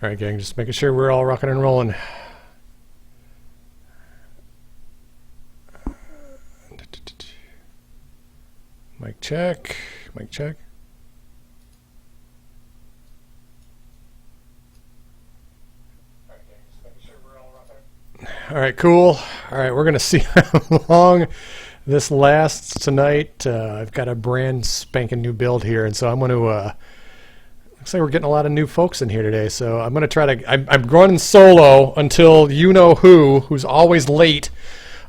All right, gang, just making sure we're all rocking and rolling. Mic check. Mic check. All right, cool. All right, we're going to see how long this lasts tonight. I've got a brand spanking new build here, and so I'm going to... looks like we're getting a lot of new folks in here today, so I'm going to try to... I'm running solo until you-know-who's always late.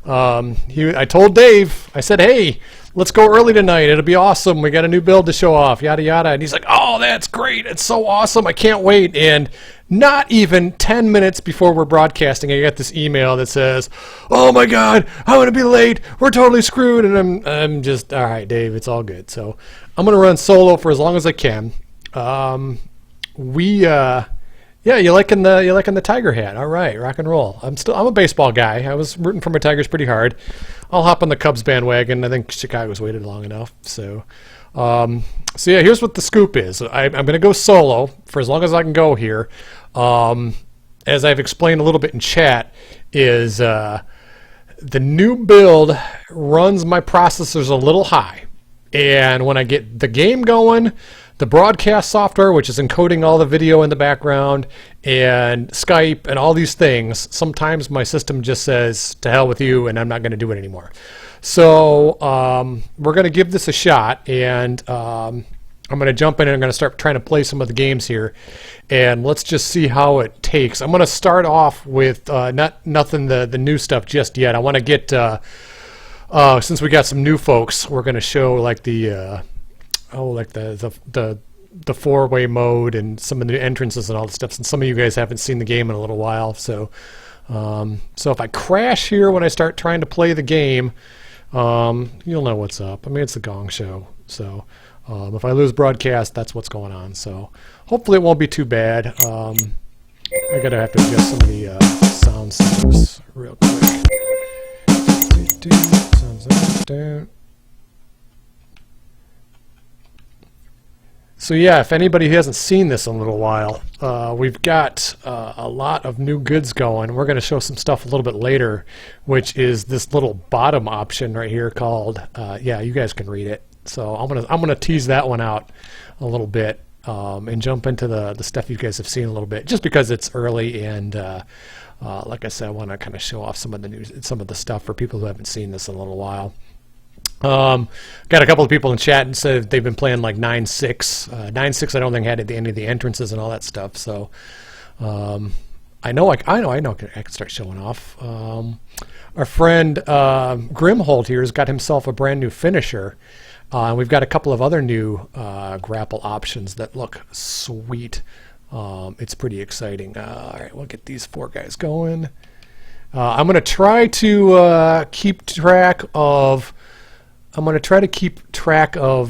I told Dave, I said, hey, let's go early tonight. It'll be awesome. We got a new build to show off, yada, yada. And he's like, oh, that's great. It's so awesome. I can't wait. And not even 10 minutes before we're broadcasting, I get this email that says, oh, my God, I'm going to be late. We're totally screwed. And I'm just, all right, Dave, it's all good. So I'm going to run solo for as long as I can. Yeah, you liking the Tiger hat? All right, rock and roll. I'm a baseball guy. I was rooting for my Tigers pretty hard. I'll hop on the Cubs bandwagon. I think Chicago's waited long enough. So yeah, here's what the scoop is. I'm going to go solo for as long as I can go here. As I've explained a little bit in chat, is the new build runs my processors a little high, and when I get the game going, the broadcast software, which is encoding all the video in the background, and Skype and all these things, sometimes my system just says, to hell with you, and I'm not going to do it anymore. So we're going to give this a shot, and I'm going to jump in and I'm going to start trying to play some of the games here, and let's just see how it takes. I'm going to start off with nothing the new stuff just yet. I want to get, since we got some new folks, we're going to show like the four-way mode and some of the entrances and all the stuff, since some of you guys haven't seen the game in a little while. So if I crash here when I start trying to play the game, you'll know what's up. I mean, it's the Gong show. So if I lose broadcast, that's what's going on. So hopefully it won't be too bad. I gotta have to adjust some of the sound settings real quick. Sounds down. So yeah, if anybody hasn't seen this in a little while, we've got a lot of new goods going. We're going to show some stuff a little bit later, which is this little bottom option right here called, yeah, you guys can read it. So I'm gonna tease that one out a little bit and jump into the stuff you guys have seen a little bit, just because it's early and like I said, I want to kind of show off some of the stuff for people who haven't seen this in a little while. Got a couple of people in chat and said they've been playing like 9.6. 9.6 I don't think had any of the entrances and all that stuff. So I know I can start showing off. Our friend Grimhold here has got himself a brand new finisher. And we've got a couple of other new grapple options that look sweet. It's pretty exciting. All right, we'll get these four guys going. I'm going to try to keep track of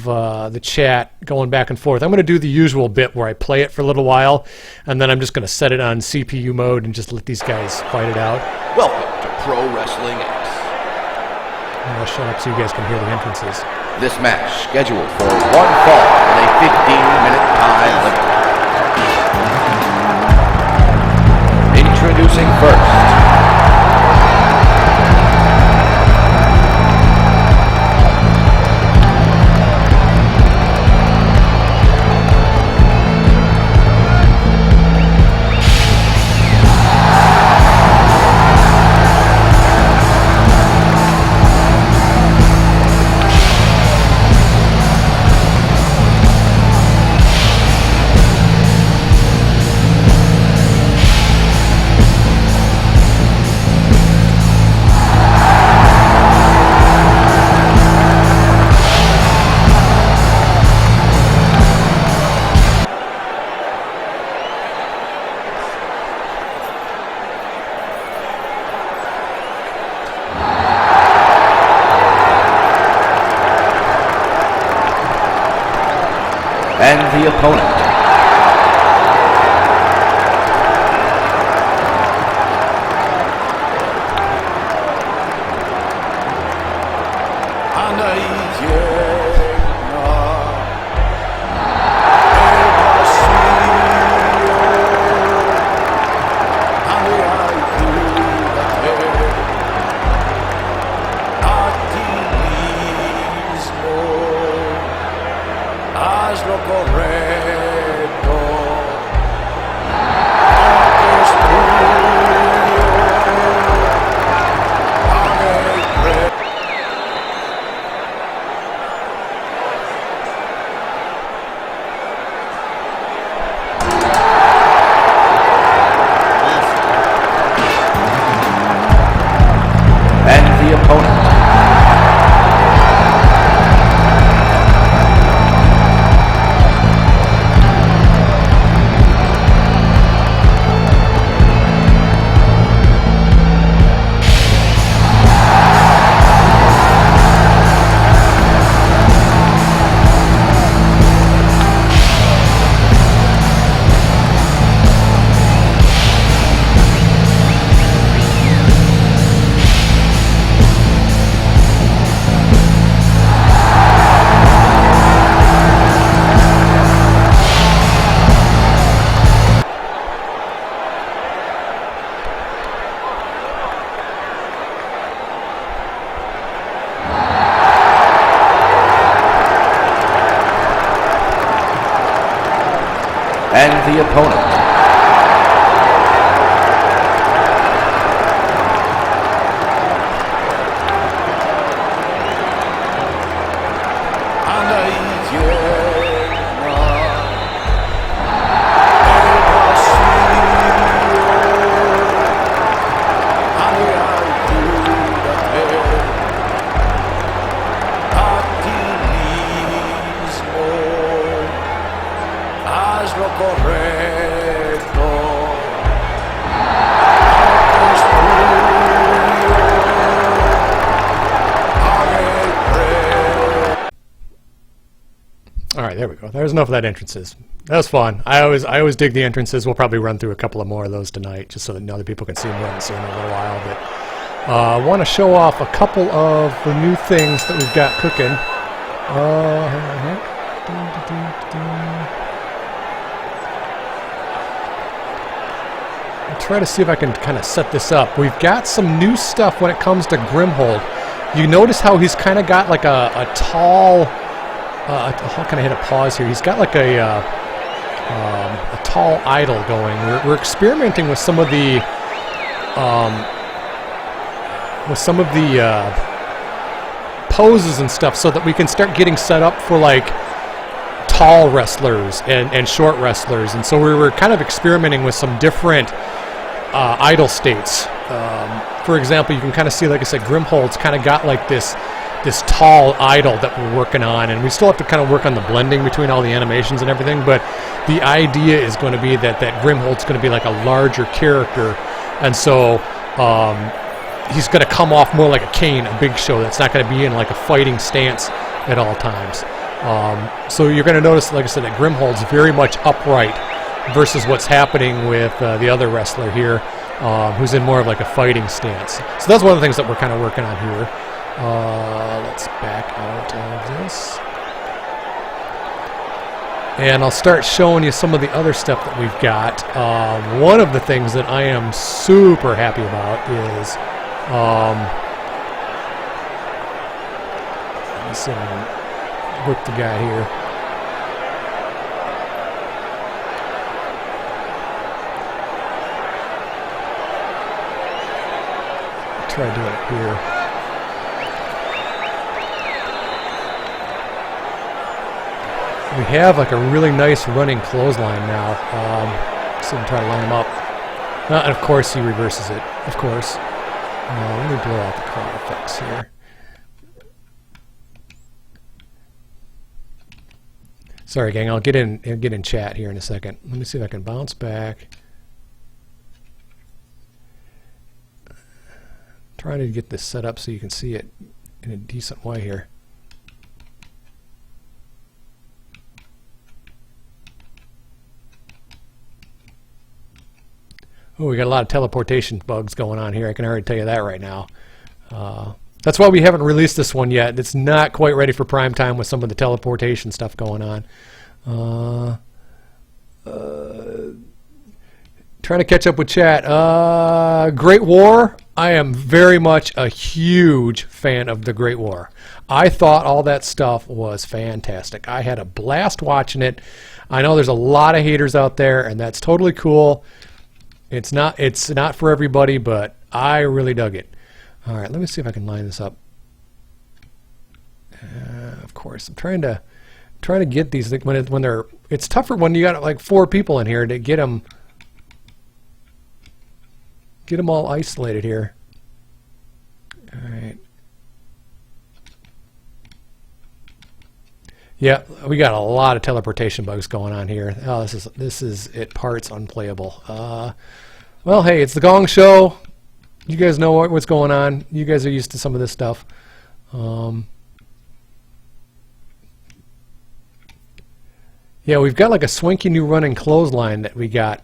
the chat going back and forth. I'm going to do the usual bit where I play it for a little while, and then I'm just going to set it on CPU mode and just let these guys fight it out. Welcome to Pro Wrestling X. I'll shut up so you guys can hear the entrances. This match scheduled for one fall with a 15-minute time limit. Introducing first, and the opponent. opponent. And the opponent. All right, there we go. There's enough of that entrances. That was fun. I always dig the entrances. We'll probably run through a couple of more of those tonight, just so that other people can see them. We haven't seen them in a little while, but I want to show off a couple of the new things that we've got cooking. I'll try to see if I can kind of set this up. We've got some new stuff when it comes to Grimhold. You notice how he's kind of got like a tall. How can I hit a pause here? He's got like a tall idol going. We're experimenting with some of the poses and stuff, so that we can start getting set up for like tall wrestlers and short wrestlers. And so we were kind of experimenting with some different idol states. For example, you can kind of see, like I said, Grimhold's kind of got like this tall idol that we're working on, and we still have to kind of work on the blending between all the animations and everything, but the idea is going to be that Grimhold's going to be like a larger character, and so he's going to come off more like a Kane, a Big Show, that's not going to be in like a fighting stance at all times. So you're going to notice, like I said, that Grimhold's very much upright versus what's happening with the other wrestler here, who's in more of like a fighting stance. So that's one of the things that we're kind of working on here. Let's back out of this. And I'll start showing you some of the other stuff that we've got. One of the things that I am super happy about is, let me see if I can work the guy here. Try to do it here. We have like a really nice running clothesline now. So I'm trying to line him up. And of course he reverses it. Of course. Let me blow out the crowd effects here. Sorry, gang. I'll get in chat here in a second. Let me see if I can bounce back. Trying to get this set up so you can see it in a decent way here. Oh, we got a lot of teleportation bugs going on here. I can already tell you that right now. That's why we haven't released this one yet. It's not quite ready for prime time with some of the teleportation stuff going on. Trying to catch up with chat. Great War. I am very much a huge fan of the Great War. I thought all that stuff was fantastic. I had a blast watching it. I know there's a lot of haters out there, and that's totally cool. It's not for everybody, but I really dug it. All right, let me see if I can line this up. Of course, I'm trying to get these when they're. It's tougher when you got like 4 people in here to get them all isolated here. All right, Yeah, we got a lot of teleportation bugs going on here. Oh, this is at parts unplayable. Well, hey, it's the Gong Show. You guys know what's going on. You guys are used to some of this stuff. Yeah, we've got like a swanky new running clothesline that we got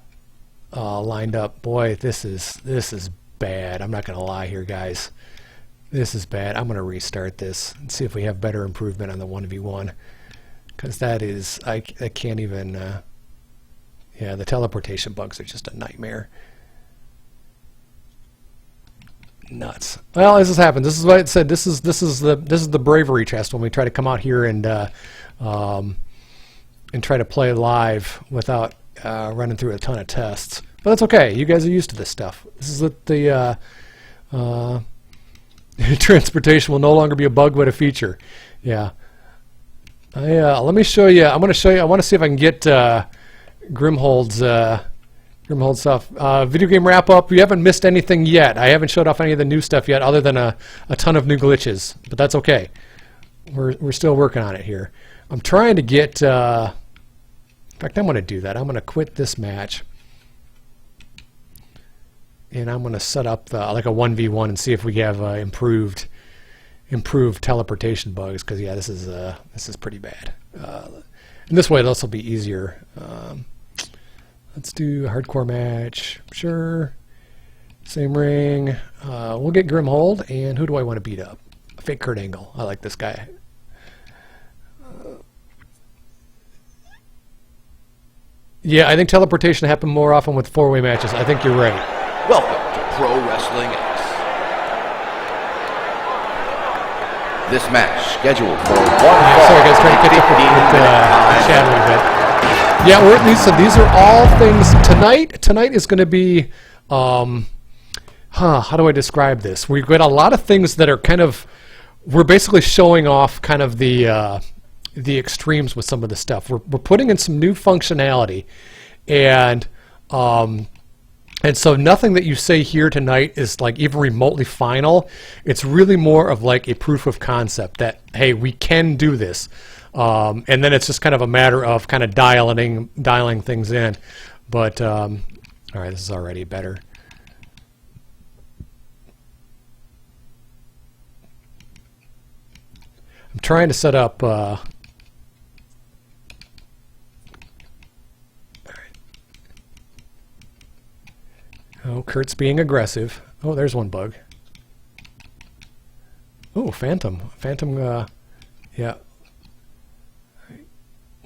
lined up. Boy, this is bad. I'm not gonna lie here, guys. This is bad. I'm gonna restart this and see if we have better improvement on the 1v1, because that is I can't even. Yeah, the teleportation bugs are just a nightmare. Nuts. Well, as this happens, this is what it said. This is the bravery test when we try to come out here and try to play live without running through a ton of tests. But that's okay. You guys are used to this stuff. This is the transportation will no longer be a bug but a feature. Yeah. Let me show you. I'm going to show you. I want to see if I can get Grimhold's stuff. Video game wrap up. We haven't missed anything yet. I haven't showed off any of the new stuff yet, other than a ton of new glitches. But that's okay. We're still working on it here. I'm trying to get. In fact, I'm going to do that. I'm going to quit this match, and I'm going to set up like a 1v1 and see if we have improved teleportation bugs. Because yeah, this is pretty bad. And this way, this will be easier. Let's do a hardcore match. Sure. Same ring. We'll get Grimhold. And who do I want to beat up? Fake Kurt Angle. I like this guy. Yeah, I think teleportation happened more often with four-way matches. I think you're right. Welcome to Pro Wrestling X. This match scheduled for one fall. Sorry guys, trying to catch up with chat a little bit. Yeah, these are all things tonight. Tonight is going to be, how do I describe this? We've got a lot of things that are kind of, we're basically showing off kind of the extremes with some of the stuff. We're putting in some new functionality, and so nothing that you say here tonight is like even remotely final. It's really more of like a proof of concept that, hey, we can do this. And then it's just kind of a matter of kind of dialing things in. But, all right, this is already better. I'm trying to set up... all right. Oh, Kurt's being aggressive. Oh, there's one bug. Oh, Phantom. Yeah.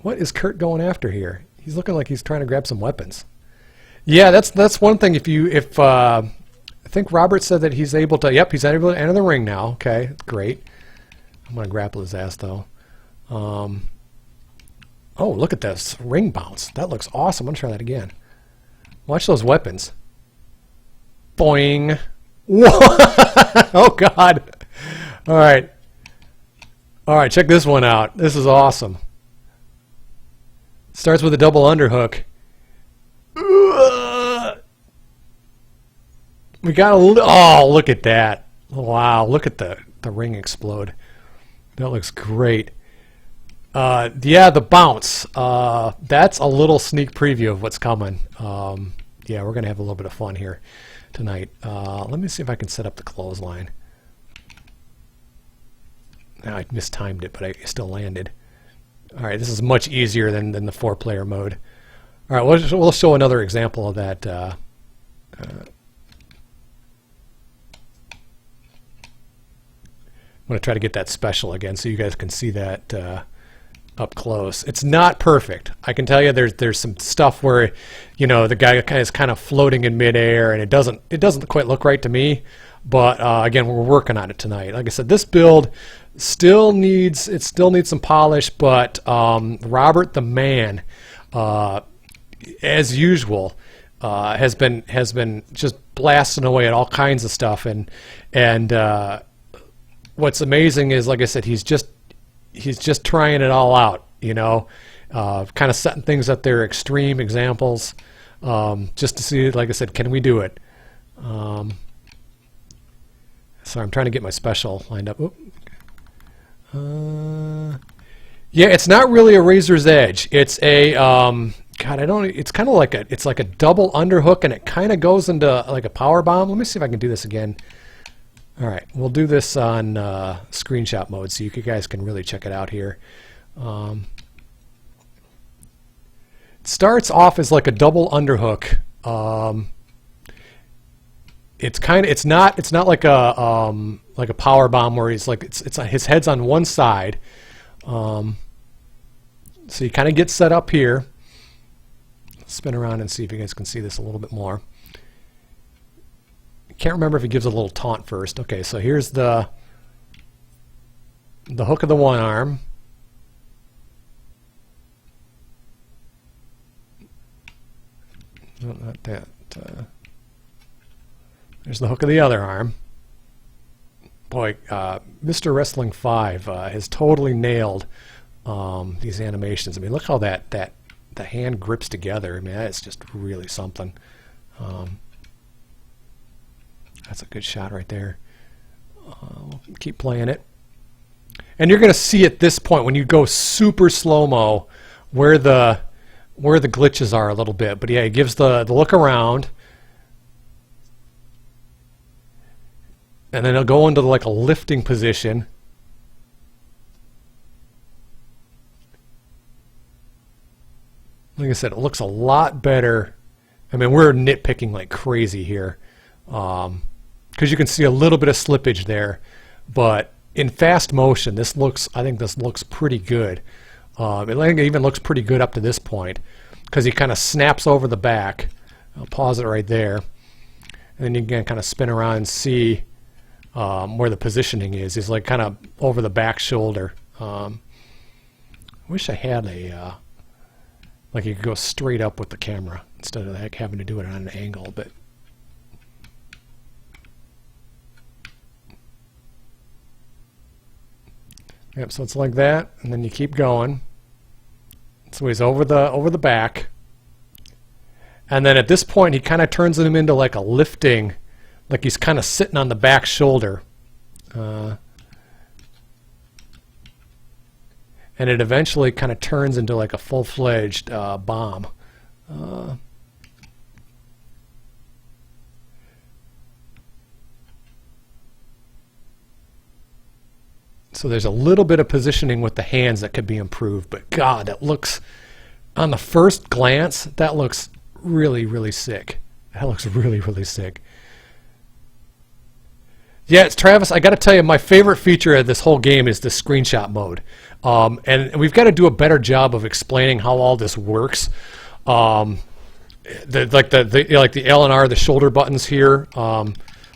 What is Kurt going after here? He's looking like he's trying to grab some weapons. Yeah, that's one thing. If I think Robert said that he's able to. Yep, he's able to enter the ring now. Okay, great. I'm gonna grapple his ass though. Oh, look at this ring bounce. That looks awesome. I'm gonna try that again. Watch those weapons. Boing. Whoa. Oh God. All right. Check this one out. This is awesome. Starts with a double underhook. We got look at that. Wow, look at the ring explode. That looks great. Yeah, the bounce. That's a little sneak preview of what's coming. Yeah, we're going to have a little bit of fun here tonight. Let me see if I can set up the clothesline. I mistimed it, but I still landed. All right, this is much easier than the four-player mode. All right, we'll show another example of that. I'm going to try to get that special again so you guys can see that up close. It's not perfect. I can tell you there's some stuff where, you know, the guy is kind of floating in midair, and it doesn't quite look right to me. But again, we're working on it tonight. Like I said, this build still needs some polish, but Robert the Man, as usual, has been just blasting away at all kinds of stuff, and what's amazing is, like I said, he's just trying it all out, you know, kind of setting things at their extreme examples, just to see, like I said, can we do it? So I'm trying to get my special lined up. Yeah, it's not really a razor's edge. It's a God, I don't. It's kind of like it's like a double underhook, and it kind of goes into like a power bomb. Let me see if I can do this again. All right, we'll do this on screenshot mode, so you guys can really check it out here. It starts off as like a double underhook. It's not like a power bomb where he's like it's his head's on one side. So you kind of get set up here. Spin around and see if you guys can see this a little bit more. Can't remember if he gives a little taunt first. Okay, so here's the hook of the one arm. No, not that. There's the hook of the other arm. Boy, Mr. Wrestling 5 has totally nailed these animations. I mean, look how the hand grips together. I mean, that's just really something. That's a good shot right there. We'll keep playing it. And you're going to see at this point, when you go super slow-mo, where the glitches are a little bit. But yeah, it gives the look around. And then it'll go into like a lifting position. Like I said, it looks a lot better. I mean, we're nitpicking like crazy here. Because you can see a little bit of slippage there. But in fast motion, I think this looks pretty good. It even looks pretty good up to this point. Because he kind of snaps over the back. I'll pause it right there. And then you can kind of spin around and see where the positioning is. He's like kind of over the back shoulder. Wish I had a like you could go straight up with the camera instead of having to do it on an angle. But yep, so it's like that, and then you keep going. So he's over the back, and then at this point he kind of turns him into like a lifting. Like he's kind of sitting on the back shoulder. And it eventually kind of turns into like a full-fledged bomb. So there's a little bit of positioning with the hands that could be improved. But God, that looks, on the first glance, that looks really, really sick. That looks really, really sick. Yeah, it's Travis. I got to tell you, my favorite feature of this whole game is the screenshot mode, and we've got to do a better job of explaining how all this works. Like the L and R, the shoulder buttons here,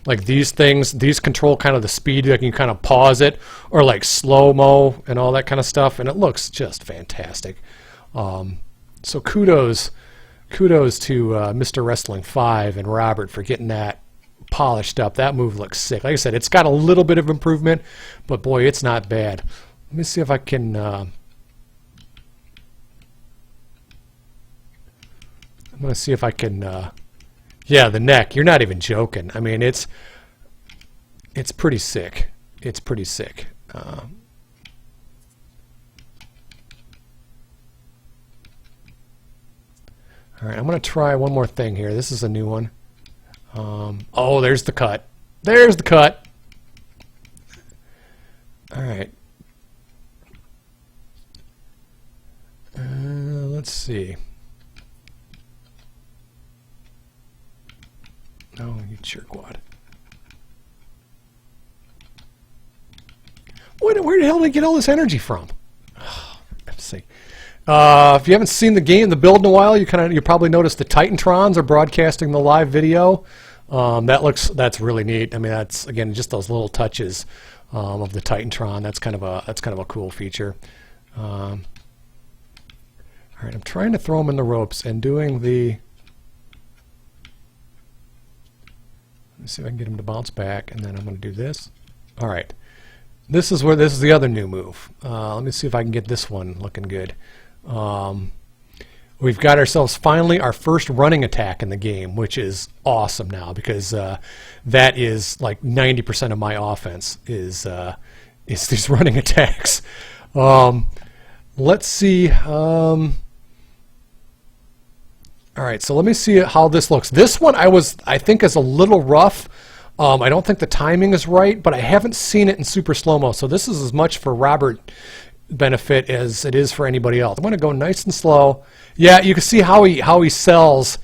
like these things, these control kind of the speed. Like you can kind of pause it, or like slow mo and all that kind of stuff, and it looks just fantastic. So kudos to Mr. Wrestling 5 and Robert for getting that polished up. That move looks sick. Like I said, it's got a little bit of improvement, but boy, it's not bad. Let me see if I can I'm going to see if I can yeah, the neck. You're not even joking. I mean, it's pretty sick. It's pretty sick. All right, I'm going to try one more thing here. This is a new one. Oh, there's the cut. There's the cut. All right. Let's see. Oh, you jerkwad. Where the hell did I get all this energy from? Oh, let's see. If you haven't seen the game, the build in a while, you probably noticed the Titantrons are broadcasting the live video. That's really neat. I mean, that's again just those little touches of the Titantron. That's kind of a cool feature. All right, I'm trying to throw him in the ropes and doing the. Let's see if I can get him to bounce back, and then I'm going to do this. All right, this is the other new move. Let me see if I can get this one looking good. We've got ourselves finally our first running attack in the game, which is awesome now because that is like 90% of my offense is these running attacks. let's see. All right, so let me see how this looks. This one I think is a little rough. I don't think the timing is right, but I haven't seen it in super slow-mo, so this is as much for Robert benefit as it is for anybody else. I'm going to go nice and slow. Yeah, you can see how he sells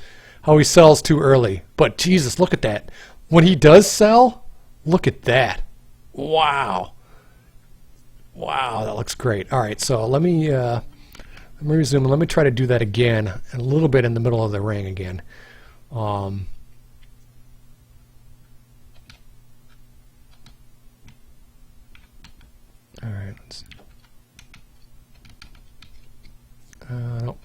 too early. But Jesus, look at that. When he does sell, look at that. Wow. Wow, that looks great. All right, so let me resume. Let me try to do that again, a little bit in the middle of the ring again. All right. Let's, nope.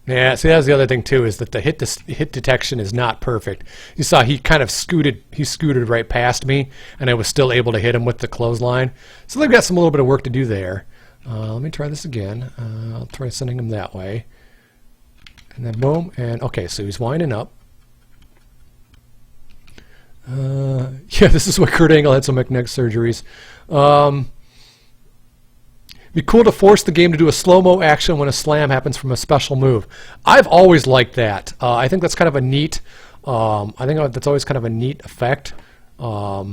Yeah, see, that's the other thing too, is that the hit detection is not perfect. You saw he kind of scooted right past me, and I was still able to hit him with the clothesline. So they've got a little bit of work to do there. Let me try this again. I'll try sending him that way, and then boom, and okay, so he's winding up. Yeah, this is why Kurt Angle had some neck surgeries. Be cool to force the game to do a slow-mo action when a slam happens from a special move. I've always liked that. I think that's kind of a neat. I think that's always kind of a neat effect. But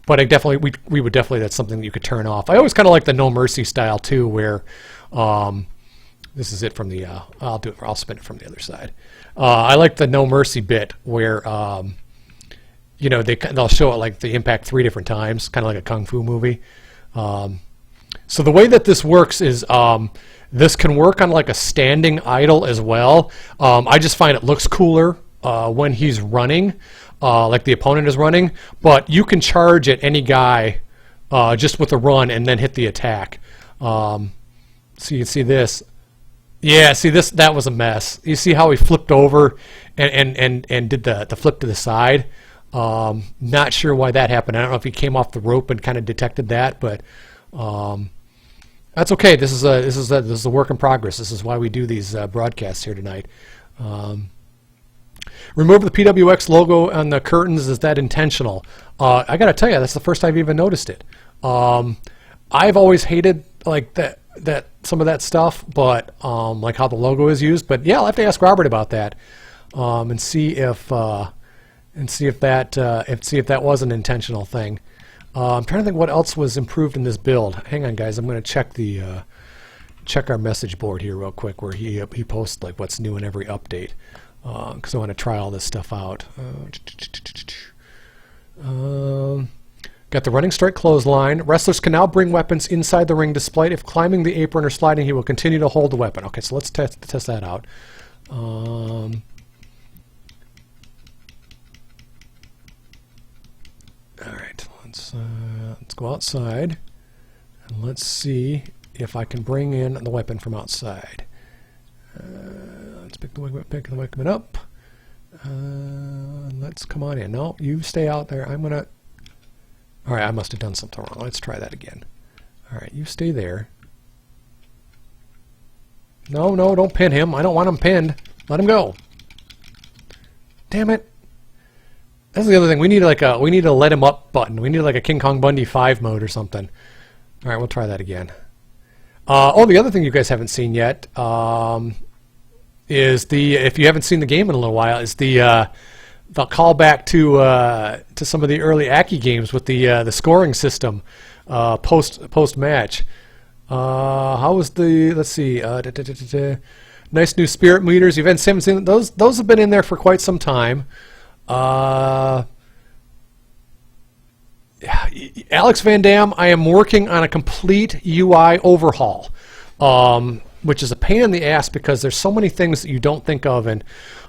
we would definitely, that's something that you could turn off. I always kind of like the No Mercy style too, where this is it from the. I'll spin it from the other side. I like the No Mercy bit where. You know, they'll show it like the impact 3 different times, kind of like a kung fu movie. So the way that this works is this can work on like a standing idol as well. I just find it looks cooler when he's running, like the opponent is running. But you can charge at any guy just with a run and then hit the attack. So you can see this. Yeah, see this. That was a mess. You see how he flipped over and did the flip to the side. Not sure why that happened. I don't know if he came off the rope and kind of detected that, but that's okay. This is a work in progress. This is why we do these broadcasts here tonight. Remove the PWX logo on the curtains. Is that intentional? I got to tell you, that's the first I've even noticed it. I've always hated like that some of that stuff, but like how the logo is used. But yeah, I'll have to ask Robert about that and see if. And see if that was an intentional thing. I'm trying to think what else was improved in this build. Hang on, guys. I'm going to check our message board here real quick, where he posts like what's new in every update, because I want to try all this stuff out. Got the running strike clothesline. Wrestlers can now bring weapons inside the ring, despite if climbing the apron or sliding, he will continue to hold the weapon. Okay, so let's test that out. All right, let's go outside, and let's see if I can bring in the weapon from outside. Let's pick the weapon up. Let's come on in. No, you stay out there. I'm gonna. All right, I must have done something wrong. Let's try that again. All right, you stay there. No, don't pin him. I don't want him pinned. Let him go. Damn it. That's the other thing. We need a let him up button. We need like a King Kong Bundy 5 mode or something. All right, we'll try that again. The other thing you guys haven't seen yet is if you haven't seen the game in a little while, is the callback to some of the early Aki games with the scoring system post match. How was the? Let's see. Nice new spirit meters. You haven't seen those. Those have been in there for quite some time. Alex Van Dam, I am working on a complete UI overhaul, which is a pain in the ass because there's so many things that you don't think of, and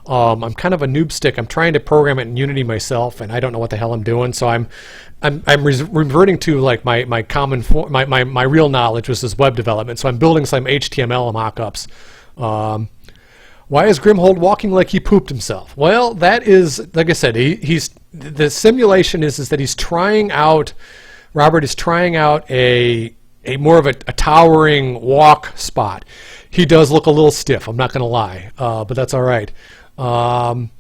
I'm kind of a noob stick. I'm trying to program it in Unity myself, and I don't know what the hell I'm doing. So I'm reverting to like my real knowledge, which is web development. So I'm building some HTML mock-ups. Why is Grimhold walking like he pooped himself? Well, that is, like I said, the simulation is that he's trying out. Robert is trying out a more of a towering walk spot. He does look a little stiff. I'm not going to lie, but that's all right. Can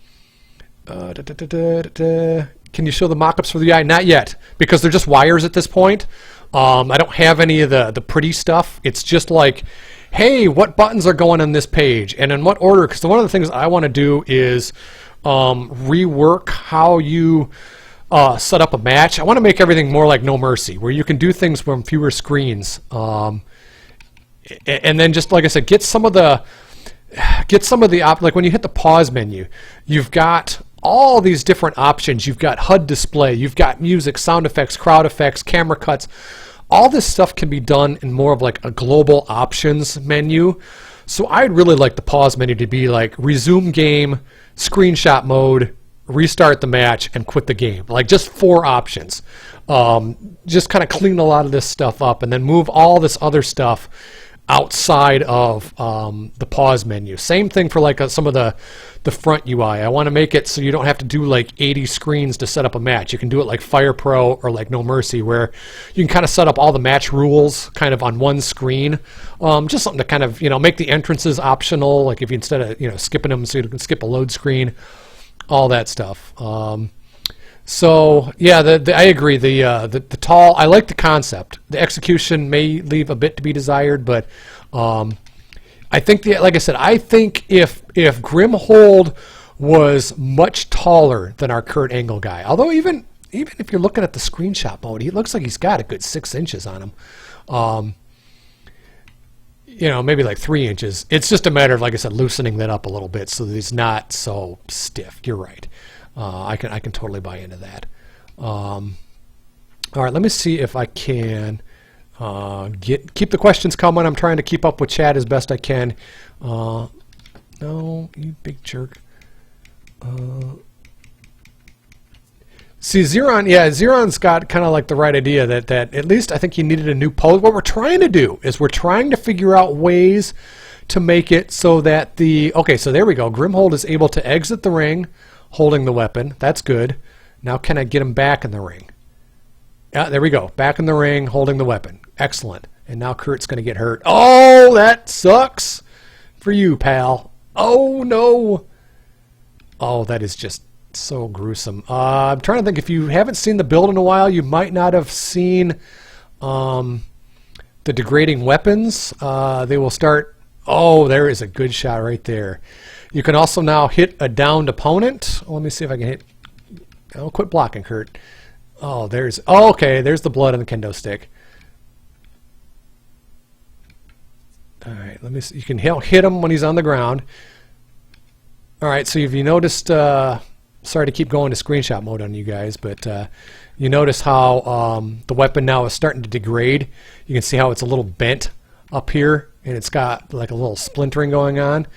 you show the mock-ups for the eye? Not yet, because they're just wires at this point. I don't have any of the pretty stuff. It's just like, hey, what buttons are going on this page and in what order? Because one of the things I want to do is rework how you set up a match. I want to make everything more like No Mercy, where you can do things from fewer screens. And then just like I said, get some of the like when you hit the pause menu, you've got all these different options. You've got HUD display, you've got music, sound effects, crowd effects, camera cuts. All this stuff can be done in more of like a global options menu. So I'd really like the pause menu to be like resume game, screenshot mode, restart the match, and quit the game. Like just 4 options. Just kind of clean a lot of this stuff up and then move all this other stuff outside of the pause menu. Same thing for like some of the front UI. I want to make it so you don't have to do like 80 screens to set up a match. You can do it like Fire Pro or like No Mercy, where you can kind of set up all the match rules kind of on one screen. Just something to kind of, make the entrances optional, like if you instead of, skipping them so you can skip a load screen, all that stuff. So yeah, I agree. The tall, I like the concept. The execution may leave a bit to be desired, but I think like I said, I think if Grimhold was much taller than our Kurt Angle guy, although even if you're looking at the screenshot mode, he looks like he's got a good 6 inches on him. Maybe like 3 inches. It's just a matter of, like I said, loosening that up a little bit so that he's not so stiff. You're right. I can totally buy into that. All right, let me see if I can keep the questions coming. I'm trying to keep up with chat as best I can. No, you big jerk. See, Xeron's got kind of like the right idea that at least I think he needed a new pose. What we're trying to do is we're trying to figure out ways to make it so that so there we go. Grimhold is able to exit the ring holding the weapon. That's good. Now can I get him back in the ring? Yeah, there we go. Back in the ring holding the weapon. Excellent. And now Kurt's going to get hurt. Oh, that sucks for you, pal. Oh, no. Oh, that is just so gruesome. I'm trying to think, if you haven't seen the build in a while, you might not have seen the degrading weapons. They will start... Oh, there is a good shot right there. You can also now hit a downed opponent. Let me see if I can hit... Oh, quit blocking, Kurt. Oh, there's... Oh, okay, there's the blood on the kendo stick. All right, let me see. You can hit him when he's on the ground. All right, so if you noticed... sorry to keep going to screenshot mode on you guys, but you notice how the weapon now is starting to degrade. You can see how it's a little bent up here, and it's got like a little splintering going on.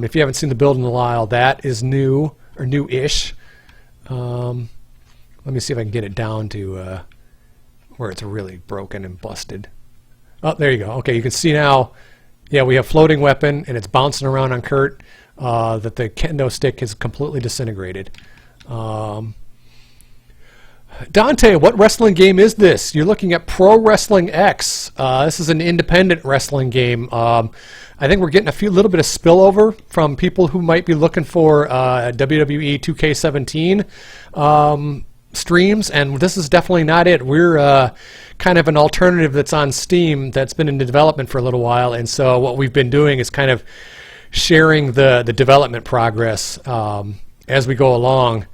If you haven't seen the build in a while, that is new, or new-ish. Let me see if I can get it down to where it's really broken and busted. Oh, there you go. Okay, you can see now, yeah, we have floating weapon, and it's bouncing around on Kurt. That the kendo stick is completely disintegrated. Dante, what wrestling game is this? You're looking at Pro Wrestling X. This is an independent wrestling game. I think we're getting a little bit of spillover from people who might be looking for WWE 2K17 streams, and this is definitely not it. We're kind of an alternative that's on Steam that's been in development for a little while, and so what we've been doing is kind of sharing the development progress as we go along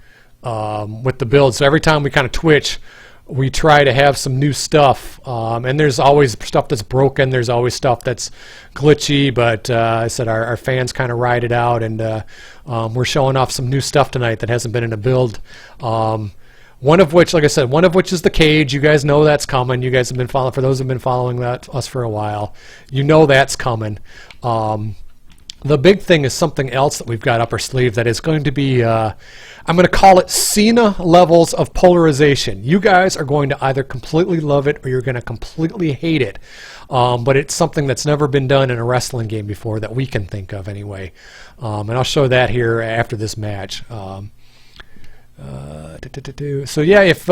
with the build. So every time we kind of twitch, we try to have some new stuff. And there's always stuff that's broken. There's always stuff that's glitchy. But I said our fans kind of ride it out. And we're showing off some new stuff tonight that hasn't been in a build. One of which, like I said, is the cage. You guys know that's coming. You guys have been following. For those who've been following us for a while, you know that's coming. The big thing is something else that we've got up our sleeve that is going to be, I'm going to call it Cena levels of polarization. You guys are going to either completely love it or you're going to completely hate it. But it's something that's never been done in a wrestling game before that we can think of anyway. And I'll show that here after this match. So yeah, if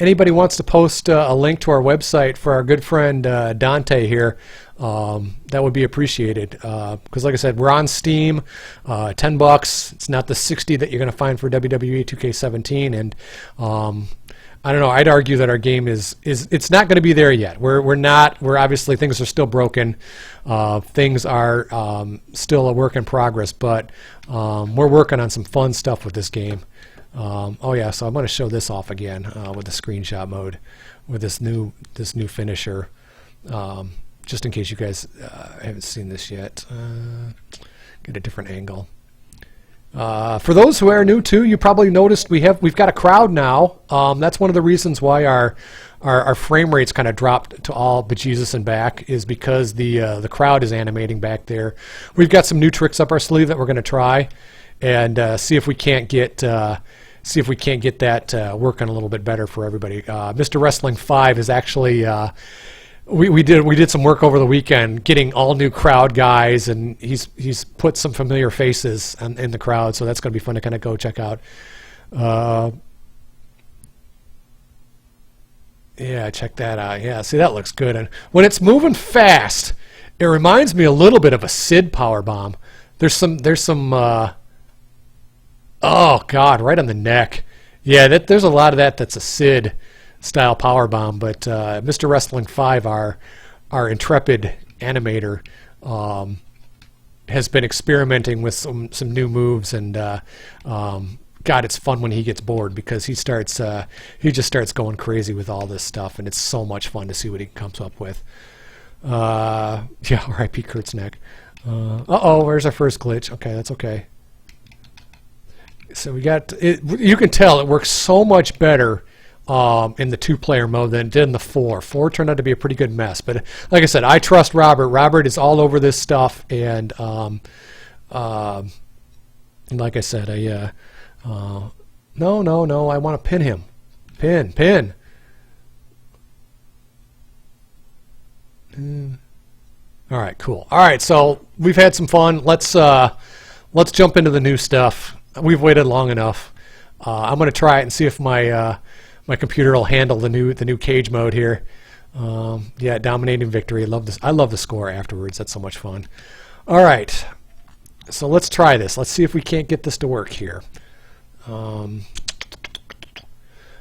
anybody wants to post a link to our website for our good friend Dante here, that would be appreciated. Because like I said, we're on Steam, $10. It's not the $60 that you're going to find for WWE 2K17, and I don't know. I'd argue that our game is it's not going to be there yet. We're not. We're obviously things are still broken. Things are still a work in progress, but we're working on some fun stuff with this game. Oh yeah, so I'm going to show this off again with the screenshot mode with this new finisher, just in case you guys haven't seen this yet. Get a different angle. For those who are new too, you probably noticed we've got a crowd now. That's one of the reasons why our frame rates kind of dropped to all bejesus and back, is because the crowd is animating back there. We've got some new tricks up our sleeve that we're going to try and see if we can't get that working a little bit better for everybody. Mr. Wrestling 5 is actually. We did some work over the weekend getting all new crowd guys, and he's put some familiar faces in the crowd, so that's going to be fun to kind of go check out. Yeah, check that out. Yeah, see, that looks good. And when it's moving fast, it reminds me a little bit of a Sid power bomb. There's some oh God, right on the neck. Yeah, there's a lot of that's a Sid style power bomb, but Mr. Wrestling 5, our intrepid animator, has been experimenting with some new moves, and God, it's fun when he gets bored, because he just starts going crazy with all this stuff, and it's so much fun to see what he comes up with. Yeah, R.I.P. Kurt's neck. Where's our first glitch? Okay, that's okay. So we got it. You can tell it works so much better in the 2-player mode than it did in the 4. 4 turned out to be a pretty good mess, but like I said, I trust Robert. Robert is all over this stuff, and like I said, no, I want to pin him. Pin. All right, cool. All right, so we've had some fun. Let's jump into the new stuff. We've waited long enough. I'm going to try it and see if my computer will handle the new cage mode here. Yeah, dominating victory. I love the score afterwards. That's so much fun. All right, so let's try this. Let's see if we can't get this to work here. All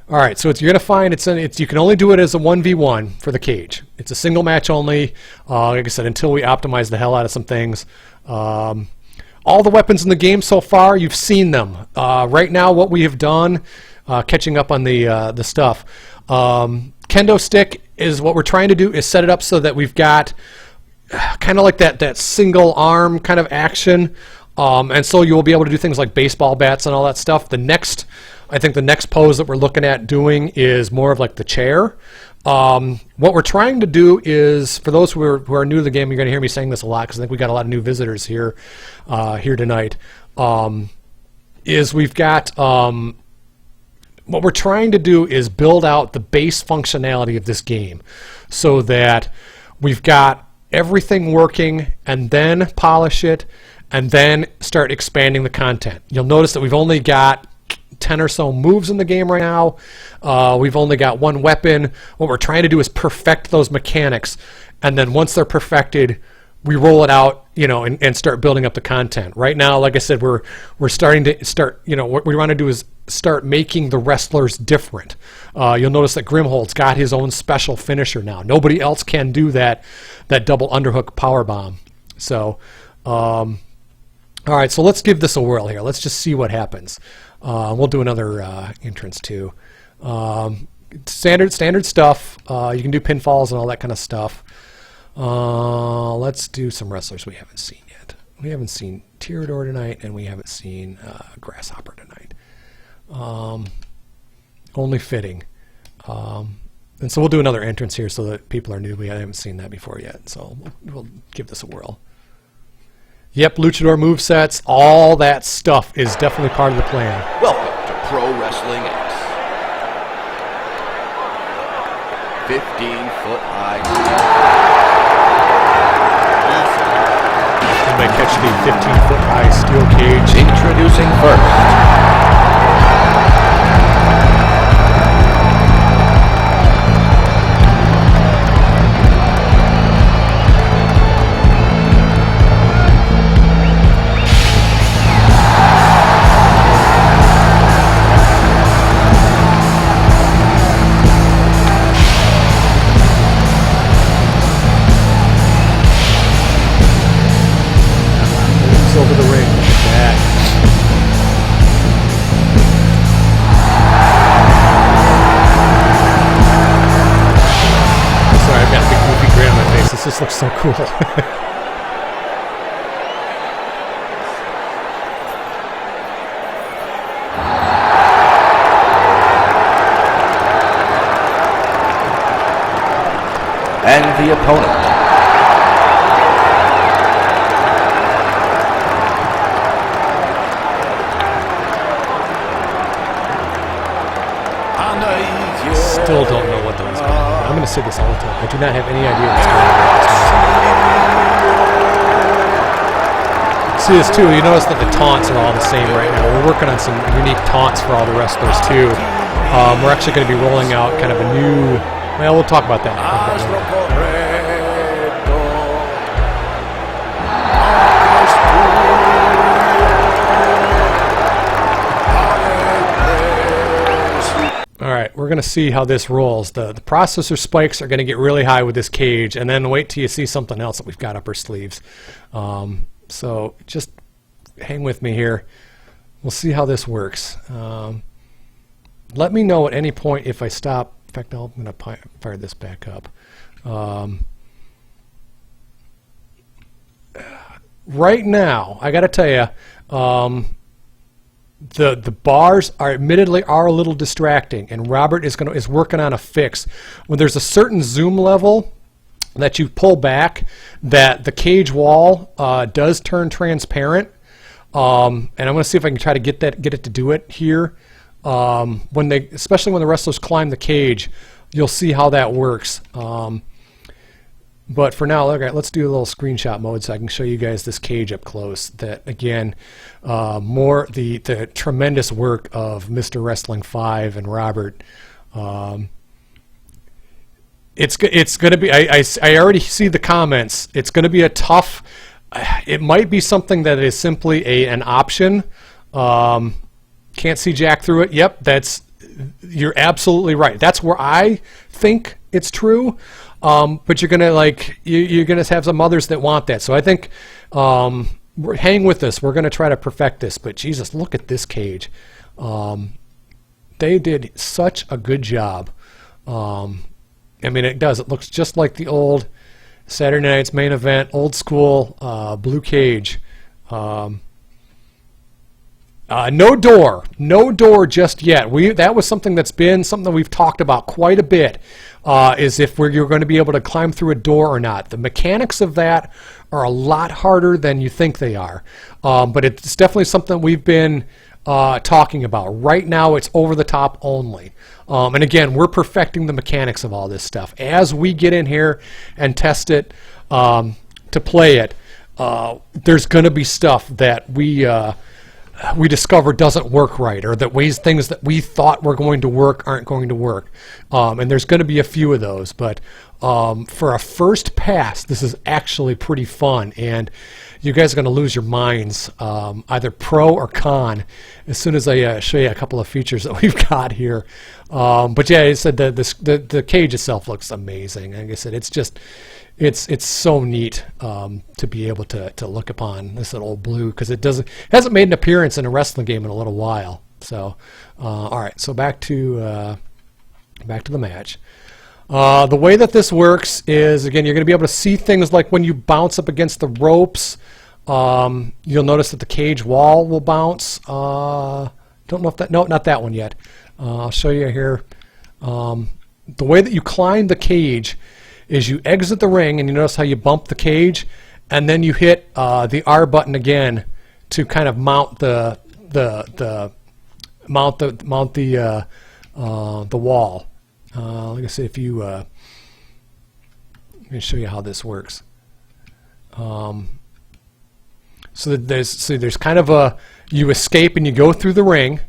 right, so you're gonna find you can only do it as a 1v1 for the cage. It's a single match only. Like I said, until we optimize the hell out of some things. All the weapons in the game so far, you've seen them. Right now, what we have done, catching up on the stuff. Kendo stick is what we're trying to do, is set it up so that we've got kind of like that single arm kind of action. And so you will be able to do things like baseball bats and all that stuff. I think the next pose that we're looking at doing is more of like the chair. What we're trying to do is, for those who are new to the game, you're going to hear me saying this a lot because I think we got a lot of new visitors here tonight. Is we've got what we're trying to do is build out the base functionality of this game so that we've got everything working, and then polish it, and then start expanding the content. You'll notice that we've only got 10 or so moves in the game right now. We've only got one weapon. What we're trying to do is perfect those mechanics, and then once they're perfected, we roll it out, and start building up the content. Right now, like I said, we're starting to what we want to do is start making the wrestlers different. You'll notice that Grimhold's got his own special finisher now. Nobody else can do that double underhook power bomb. So, all right, so let's give this a whirl here. Let's just see what happens. We'll do another entrance too. Standard stuff. You can do pinfalls and all that kind of stuff. Let's do some wrestlers we haven't seen yet. We haven't seen Tyrador tonight, and we haven't seen Grasshopper tonight. Only fitting. And so we'll do another entrance here so that people are new. We haven't seen that before yet, so we'll give this a whirl. Yep, luchador movesets, all that stuff is definitely part of the plan. Welcome to Pro Wrestling X. 15-foot high. You might catch the 15-foot high steel cage. Introducing first. this looks so cool. And the opponent. Still don't know what that was going on. I'm going to say this all the time. I do not have any idea what's going on. See this too. You notice that the taunts are all the same right now. We're working on some unique taunts for all the wrestlers too. We're actually going to be rolling out kind of a new. Well, we'll talk about that. All right, we're going to see how this rolls. The processor spikes are going to get really high with this cage, and then wait till you see something else that we've got up our sleeves. So just hang with me here. We'll see how this works. Let me know at any point if I stop. In fact, I'm going to fire this back up. Right now, I got to tell you, the bars are admittedly a little distracting, and Robert is working on a fix. When there's a certain zoom level that you pull back, that the cage wall does turn transparent. And I'm going to see if I can try to get it to do it here. Especially when the wrestlers climb the cage, you'll see how that works. But for now, okay, let's do a little screenshot mode so I can show you guys this cage up close. That again, more the tremendous work of Mr. Wrestling 5 and Robert. It's going to be. I already see the comments. It's going to be a tough. It might be something that is simply an option. Can't see Jack through it. Yep, you're absolutely right. That's where I think it's true. But you're gonna have some others that want that. So I think hang with us. We're gonna try to perfect this. But Jesus, look at this cage. They did such a good job. I mean, it does. It looks just like the old Saturday Night's Main Event, old school blue cage. No door just yet. That was something that we've talked about quite a bit. Is if you're going to be able to climb through a door or not. The mechanics of that are a lot harder than you think they are. But it's definitely something we've been talking about. Right now, it's over the top only. And again, we're perfecting the mechanics of all this stuff as we get in here and test it to play it. There's going to be stuff that we discover doesn't work right, or that things that we thought were going to work aren't going to work. And there's going to be a few of those, but for a first pass, this is actually pretty fun, and you guys are going to lose your minds, either pro or con, as soon as I show you a couple of features that we've got here. But yeah, I said the cage itself looks amazing. Like I said, it's so neat to be able to look upon this little blue, because it hasn't made an appearance in a wrestling game in a little while. So all right, so back to the match. The way that this works is, again, you're going to be able to see things like when you bounce up against the ropes. You'll notice that the cage wall will bounce. Don't know if no, not that one yet. I'll show you here. The way that you climb the cage is you exit the ring, and you notice how you bump the cage, and then you hit the R button again to kind of mount the wall. Like I said, if you let me show you how this works. So there's kind of you escape and you go through the ring,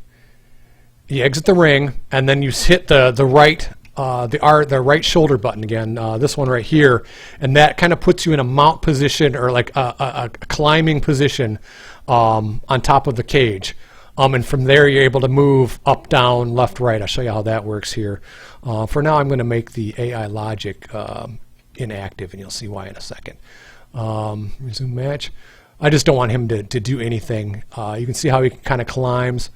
you exit the ring, and then you hit the right shoulder button again, this one right here, and that kind of puts you in a mount position, or like a climbing position on top of the cage. And from there you're able to move up, down, left, right. I'll show you how that works here. For now, I'm going to make the AI logic inactive, and you'll see why in a second. Resume match. I just don't want him to do anything. You can see how he kind of climbs.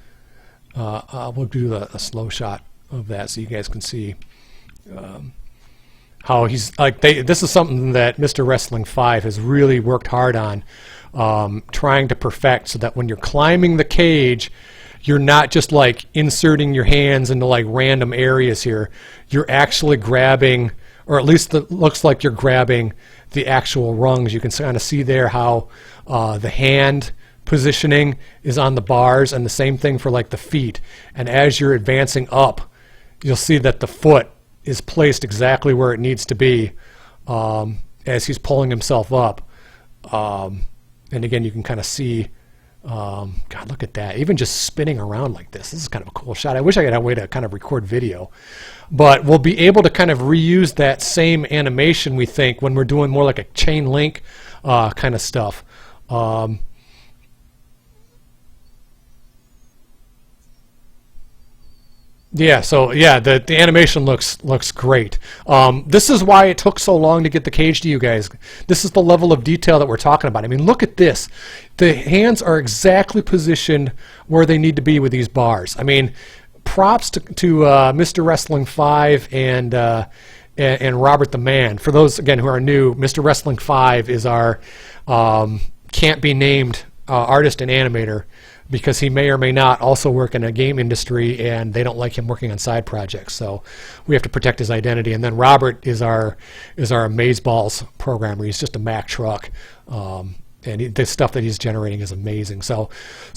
We'll do a slow shot of that so you guys can see how he's like this is something that Mr. Wrestling 5 has really worked hard on, trying to perfect, so that when you're climbing the cage, you're not just like inserting your hands into like random areas here. You're actually grabbing, or at least it looks like you're grabbing the actual rungs. You can kind of see there how the hand positioning is on the bars, and the same thing for like the feet. And as you're advancing up, you'll see that the foot is placed exactly where it needs to be, as he's pulling himself up. And again, you can kind of see, God, look at that. Even just spinning around like this. This is kind of a cool shot. I wish I had a way to kind of record video. But we'll be able to kind of reuse that same animation, we think, when we're doing more like a chain link kind of stuff. Yeah, so yeah, the animation looks great. This is why it took so long to get the cage to you guys. This is the level of detail that we're talking about. I mean, look at this. The hands are exactly positioned where they need to be with these bars. I mean, props to Mr. Wrestling 5 and Robert the Man. For those, again, who are new, Mr. Wrestling 5 is our can't be named artist and animator, because he may or may not also work in a game industry, and they don't like him working on side projects. So we have to protect his identity. And then Robert is our Amazeballs programmer. He's just a Mack truck, and the stuff that he's generating is amazing. So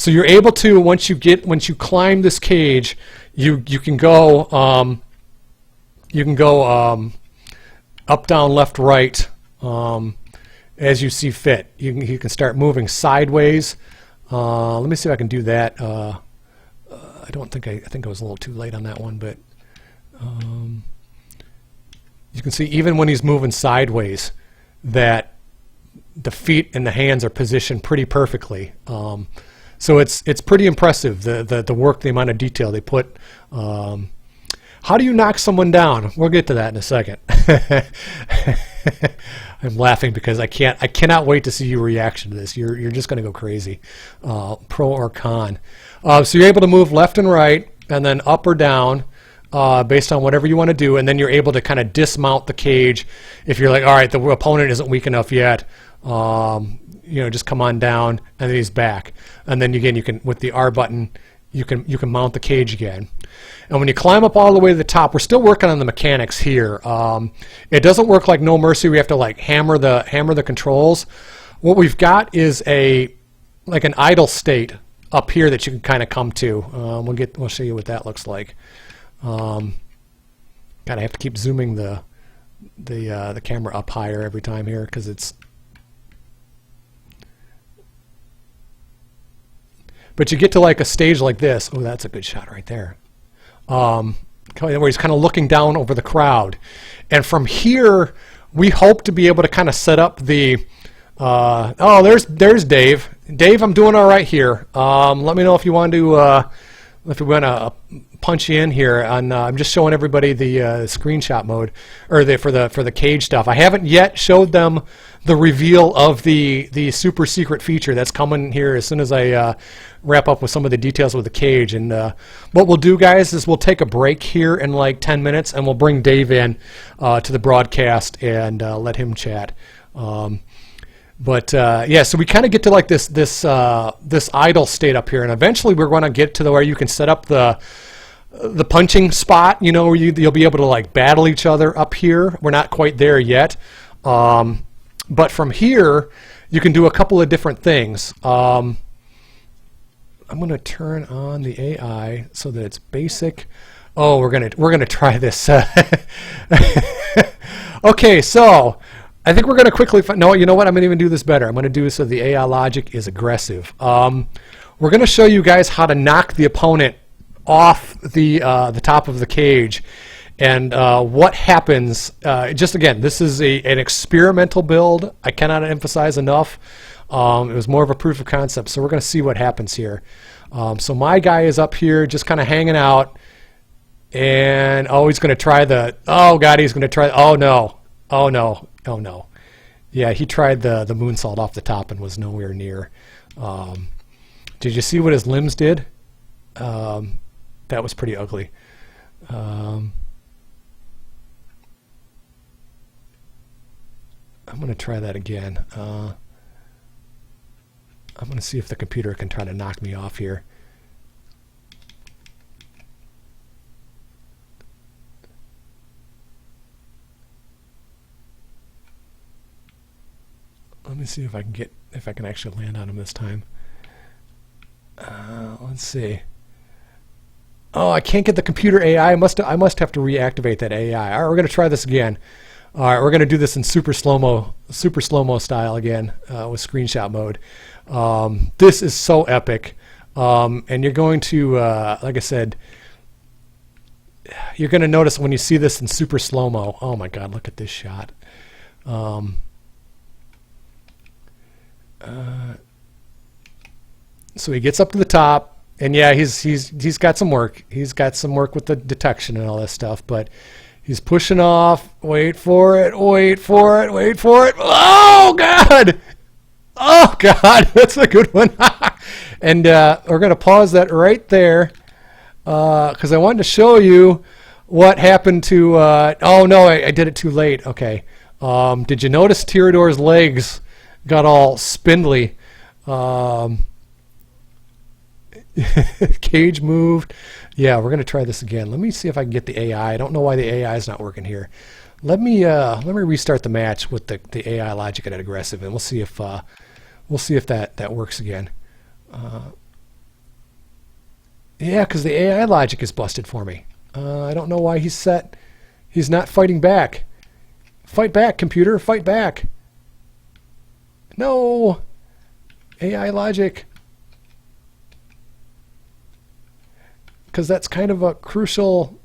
you're able to, once you climb this cage, you can go up, down, left, right, as you see fit. You can start moving sideways. Let me see if I can do that. I think I was a little too late on that one, but you can see even when he's moving sideways that the feet and the hands are positioned pretty perfectly. So it's pretty impressive, the work, the amount of detail they put. How do you knock someone down? We'll get to that in a second. I'm laughing because I cannot wait to see your reaction to this. You're just going to go crazy, pro or con. So you're able to move left and right, and then up or down, based on whatever you want to do, and then you're able to kind of dismount the cage if you're like, all right, the opponent isn't weak enough yet. Just come on down, and then he's back, and then again you can, with the R button, you can mount the cage again. And when you climb up all the way to the top, we're still working on the mechanics here. It doesn't work like No Mercy. We have to like hammer the controls. What we've got is like an idle state up here that you can kind of come to. We'll show you what that looks like. God, I have to keep zooming the camera up higher every time here because it's. But you get to like a stage like this. Oh, that's a good shot right there. Where he's kind of looking down over the crowd. And from here, we hope to be able to kind of set up the... there's Dave. Dave, I'm doing all right here. Let me know if you want to punch you in here. I'm just showing everybody the screenshot mode, or for the cage stuff. I haven't yet showed them the reveal of the super secret feature that's coming here as soon as I wrap up with some of the details with the cage. And what we'll do, guys, is we'll take a break here in like 10 minutes, and we'll bring Dave in to the broadcast and let him chat. Yeah, so we kind of get to like this idle state up here, and eventually we're going to get to where you can set up the punching spot, where you'll be able to like battle each other up here. We're not quite there yet, but from here you can do a couple of different things. I'm going to turn on the AI so that it's basic. Oh, we're gonna try this. Okay, so I think we're going to quickly no, you know what? I'm going to even do this better. I'm going to do it so the AI logic is aggressive. We're going to show you guys how to knock the opponent off the top of the cage, and what happens. Just again, this is an experimental build. I cannot emphasize enough. It was more of a proof of concept, so we're going to see what happens here. So my guy is up here just kind of hanging out, and he's going to try he's going to try, oh no. Yeah, he tried the moonsault off the top and was nowhere near. Did you see what his limbs did? That was pretty ugly. I'm going to try that again. I'm going to see if the computer can try to knock me off here. Let me see if I can actually land on him this time. Let's see. Oh, I can't get the computer AI. I must have to reactivate that AI. All right, we're going to try this again. All right, we're going to do this in super slow-mo style again with screenshot mode. This is so epic. And you're going to, like I said, you're going to notice when you see this in super slow-mo. Oh my God, look at this shot. So he gets up to the top, and yeah, he's got some work. He's got some work with the detection and all that stuff, but he's pushing off. Wait for it. Wait for it. Wait for it. Oh God! Oh God! That's a good one. And we're gonna pause that right there because I wanted to show you what happened to. Oh no, I did it too late. Okay. Did you notice Tyrador's legs got all spindly? Cage moved. Yeah, we're gonna try this again. Let me see if I can get the AI. I don't know why the AI is not working here. Let me restart the match with the AI logic at aggressive, and we'll see if that works again. Yeah, because the AI logic is busted for me. I don't know why he's not fighting back. Fight back, computer. Fight back. No. AI logic. Because that's kind of a crucial.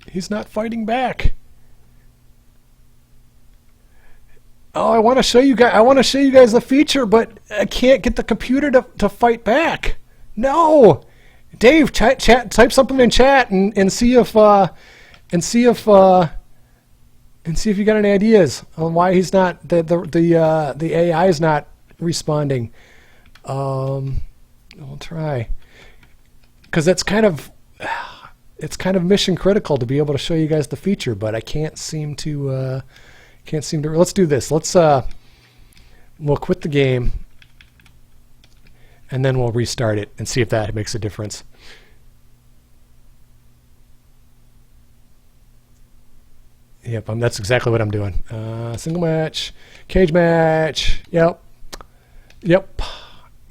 He's not fighting back. Oh, I want to show you guys the feature, but I can't get the computer to fight back. No, Dave, type something in chat and see if you got any ideas on why he's not the AI is not responding. We'll try, because that's kind of mission critical to be able to show you guys the feature, but I can't seem to. Let's do this. We'll quit the game, and then we'll restart it and see if that makes a difference. Yep, that's exactly what I'm doing. Single match, cage match. Yep.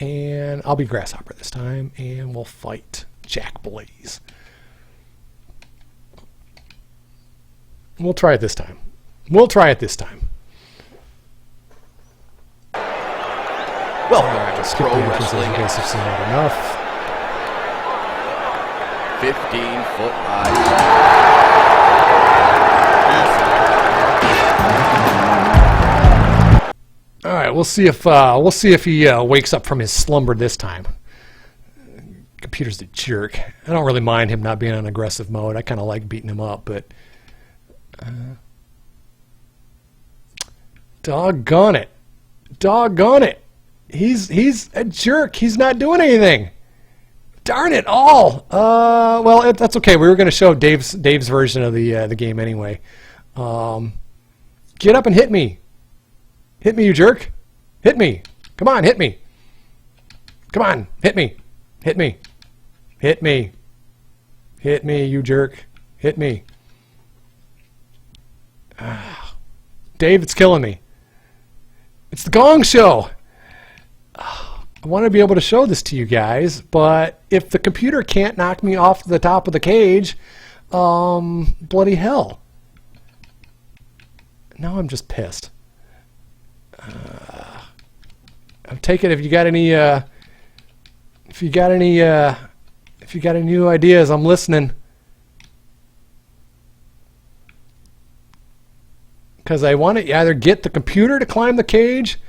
And I'll be Grasshopper this time, and we'll fight Jack Blaze. We'll try it this time. Well, Welcome to Pro Wrestling. You guys have seen that enough. 15-foot high. All right, we'll see if he wakes up from his slumber this time. Computer's a jerk. I don't really mind him not being on aggressive mode. I kind of like beating him up, but doggone it, he's a jerk. He's not doing anything. Darn it all. Well, that's okay. We were going to show Dave's version of the game anyway. Get up and hit me. Hit me, you jerk. Hit me. Come on, hit me. Come on, hit me. Hit me. Hit me. Hit me, you jerk. Hit me. Dave, it's killing me. It's the Gong Show. I want to be able to show this to you guys, but if the computer can't knock me off the top of the cage, bloody hell. Now I'm just pissed. I'm taking if you got any new ideas, I'm listening. Because I want to either get the computer to climb the cage.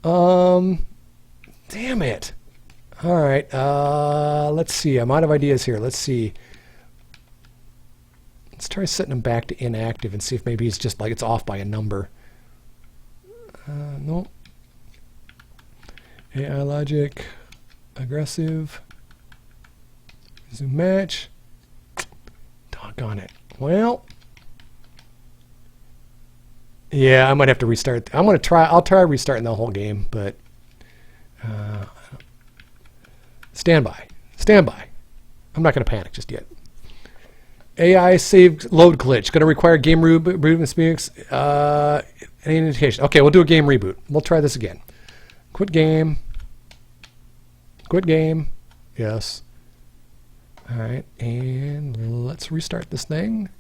Damn it. All right. Let's see. I'm out of ideas here. Let's see. Let's try setting him back to inactive and see if maybe he's just like it's off by a number. Nope. AI logic, aggressive, zoom match. Doggone it. Well, Yeah, I might have to restart. I'll try restarting the whole game, but stand by. Stand by. I'm not going to panic just yet. AI save load glitch. Going to require game reboot experience. Any indication? Okay, we'll do a game reboot. We'll try this again. Quit game. Quit game. Yes. All right, and let's restart this thing.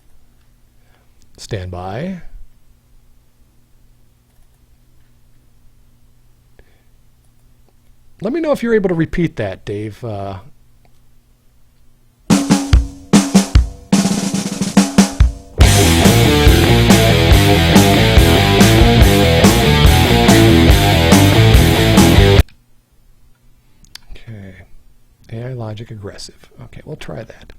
Stand by. Let me know if you're able to repeat that, Dave. Okay. AI logic aggressive. Okay, we'll try that.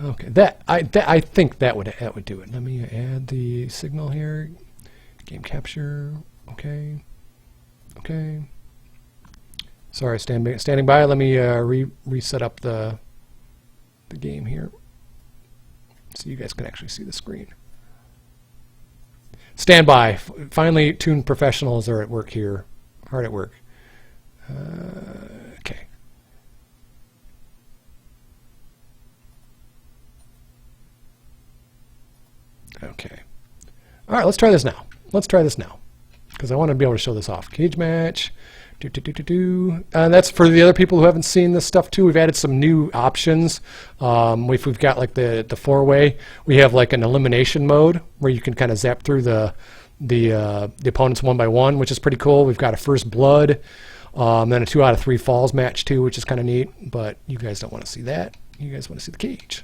Okay, I think that would do it. Let me add the signal here. Game capture. Okay. Okay. Sorry, standing by. Let me reset up the game here, so you guys can actually see the screen. Stand by. Finally, tuned professionals are at work here. Hard at work. Okay. Okay. All right, let's try this now. Let's try this now, because I want to be able to show this off. Cage match. And that's for the other people who haven't seen this stuff too. We've added some new options. We've got like the 4-way. We have like an elimination mode where you can kind of zap through the opponents one by one, which is pretty cool. We've got a first blood, then a 2 out of 3 falls match too, which is kind of neat. But you guys don't want to see that. You guys want to see the cage.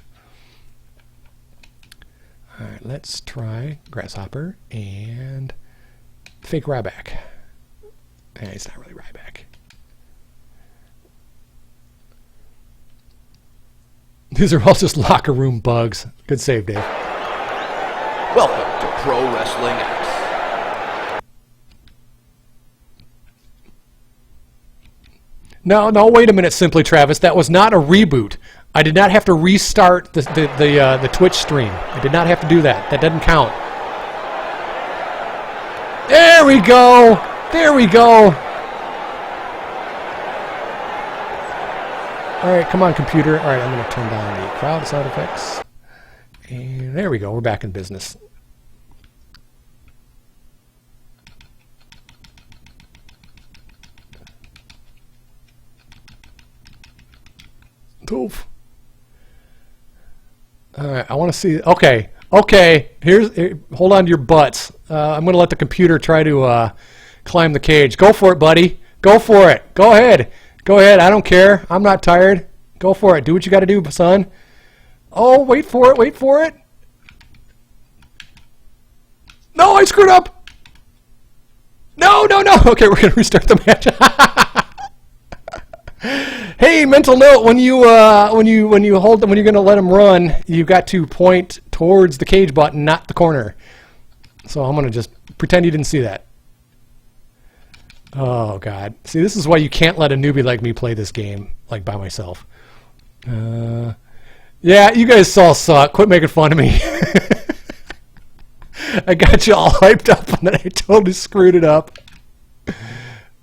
All right, let's try Grasshopper and fake Ryback. It's not really Ryback. These are all just locker room bugs. Good save, Dave. Welcome to Pro Wrestling X. No, wait a minute, Simply Travis. That was not a reboot. I did not have to restart the Twitch stream. I did not have to do that. That doesn't count. There we go. There we go. All right, come on, computer. All right, I'm going to turn down the crowd sound effects. And there we go. We're back in business. Oof. All right, I want to see. Okay. Hold on to your butts. I'm going to let the computer try to climb the cage. Go for it, buddy. Go for it. Go ahead. Go ahead. I don't care. I'm not tired. Go for it. Do what you got to do, son. Oh, wait for it. Wait for it. No, I screwed up. No. Okay, we're going to restart the match. Hey, mental note: when you're going to let them run, you got to point towards the cage button, not the corner. So I'm going to just pretend you didn't see that. Oh God! See, this is why you can't let a newbie like me play this game like by myself. Yeah, you guys all suck. Quit making fun of me. I got you all hyped up, and then I totally screwed it up.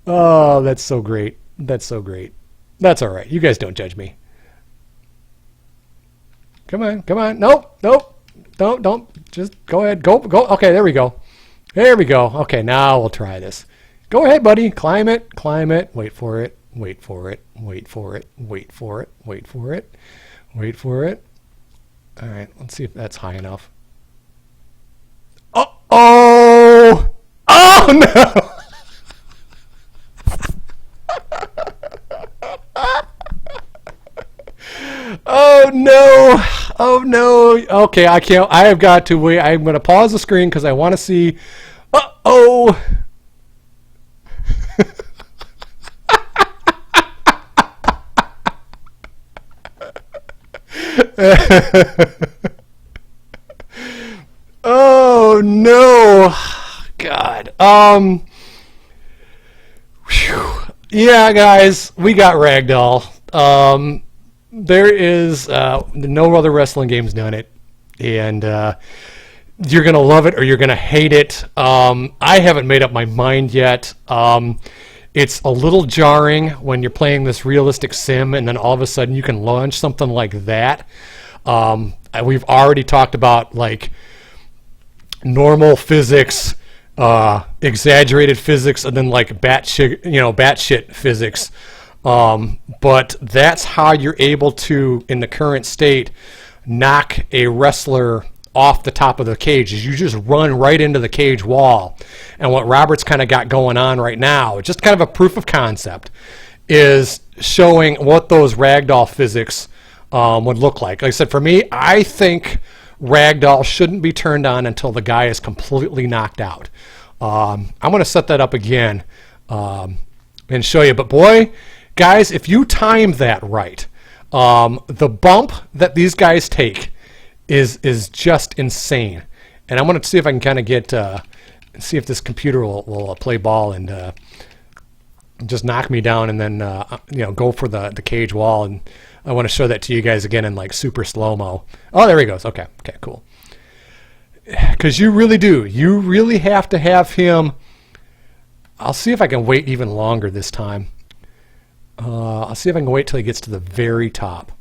Oh, that's so great. That's so great. That's all right. You guys don't judge me. Come on. Nope. Don't. Just go ahead. Go. Okay, there we go. Okay, now we'll try this. Go ahead, buddy. Climb it. Wait for it. All right, let's see if that's high enough. Oh no! Oh no! Okay, I can't. I have got to wait. I'm going to pause the screen because I want to see. Oh! Oh no! God. Whew. Yeah, guys, we got ragdoll. There is no other wrestling game's done it, and You're going to love it or you're going to hate it. I haven't made up my mind yet. It's a little jarring when you're playing this realistic sim and then all of a sudden you can launch something like that. We've already talked about like normal physics, exaggerated physics, and then like batshit physics. But that's how you're able to, in the current state, knock a wrestler off the top of the cage. Is you just run right into the cage wall. And what Robert's kind of got going on right now, just kind of a proof of concept, is showing what those ragdoll physics would look like. Like I said, for me, I think ragdoll shouldn't be turned on until the guy is completely knocked out. I'm going to set that up again and show you. But boy, guys, if you time that right, the bump that these guys take is just insane. And I'm going to see if I can kind of get see if this computer will play ball and just knock me down and then go for the cage wall. And I want to show that to you guys again in like super slow-mo. Oh, there he goes. Okay, cool. Because you really do. You really have to have him. I'll see if I can wait even longer this time. I'll see if I can wait till he gets to the very top.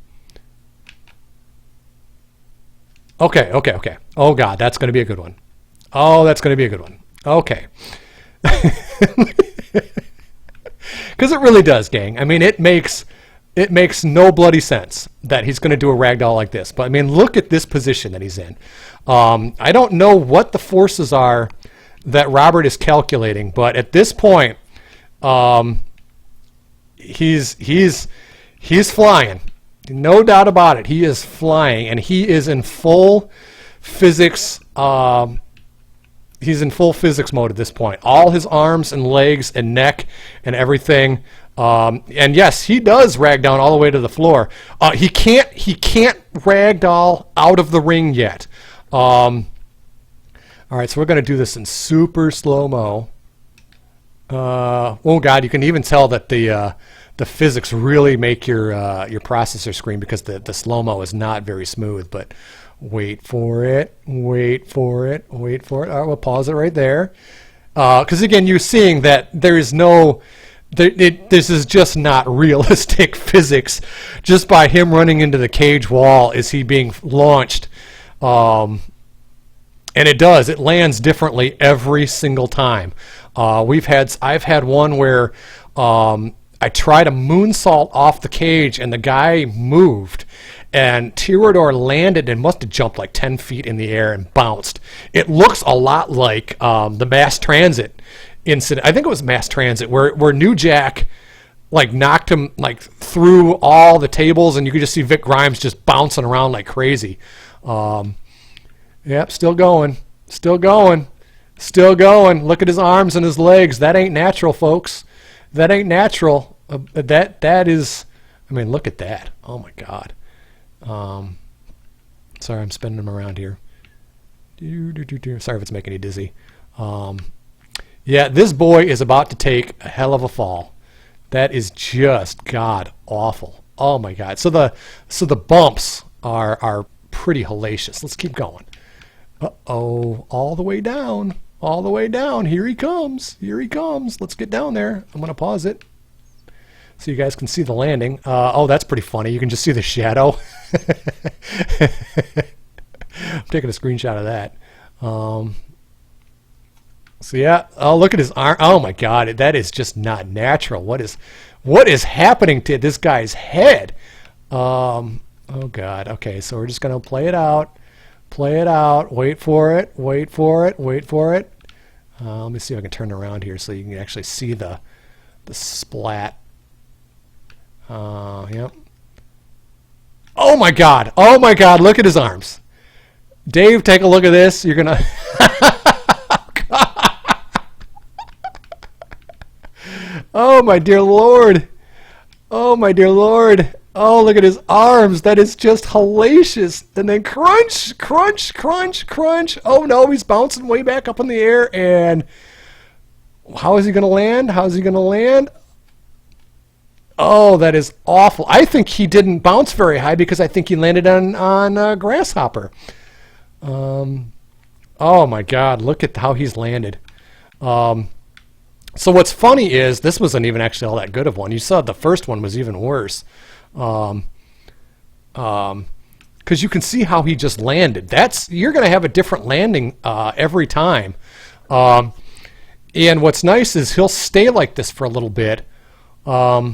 Okay. Oh, God, that's going to be a good one. Oh, that's going to be a good one. Okay. Because it really does, gang. I mean, it makes no bloody sense that he's going to do a ragdoll like this. But, I mean, look at this position that he's in. I don't know what the forces are that Robert is calculating, but at this point, he's flying. No doubt about it. He is flying, and he is in full physics. He's in full physics mode at this point. All his arms and legs and neck and everything. And yes, he does rag down all the way to the floor. He can't ragdoll out of the ring yet. All right, so we're going to do this in super slow-mo. Oh God, you can even tell that the physics really make your processor scream because the slow-mo is not very smooth. But wait for it. All right, we'll pause it right there. Because again, you're seeing that there is no. This is just not realistic physics. Just by him running into the cage wall, is he being launched? And it does. It lands differently every single time. I've had one where I tried a moonsault off the cage and the guy moved, and Tirador landed and must have jumped like 10 feet in the air and bounced. It looks a lot like the mass transit incident. I think it was mass transit where New Jack like knocked him like through all the tables, and you could just see Vic Grimes just bouncing around like crazy. Yep, still going. Look at his arms and his legs. That ain't natural, folks. That ain't natural. That is. I mean, look at that. Oh my God. Sorry, I'm spinning them around here. Sorry if it's making you dizzy. Yeah, this boy is about to take a hell of a fall. That is just god awful. Oh my God. So the bumps are pretty hellacious. Let's keep going. Uh-oh, all the way down. Here he comes. Let's get down there. I'm going to pause it so you guys can see the landing. Oh, that's pretty funny. You can just see the shadow. I'm taking a screenshot of that. So yeah, oh, look at his arm. Oh my God, that is just not natural. What is happening to this guy's head? Oh God. Okay, so we're just going to play it out. Wait for it. Let me see if I can turn around here so you can actually see the splat. Yep. Oh my God. Look at his arms. Dave, take a look at this. You're gonna. Oh my dear Lord. Oh, look at his arms. That is just hellacious. And then crunch. Oh no, he's bouncing way back up in the air. And how is he going to land? Oh, that is awful. I think he didn't bounce very high because I think he landed on Grasshopper. Oh my God! Look at how he's landed. So what's funny is this wasn't even actually all that good of one. You saw the first one was even worse. Because you can see how he just landed. You're going to have a different landing every time. And what's nice is he'll stay like this for a little bit. So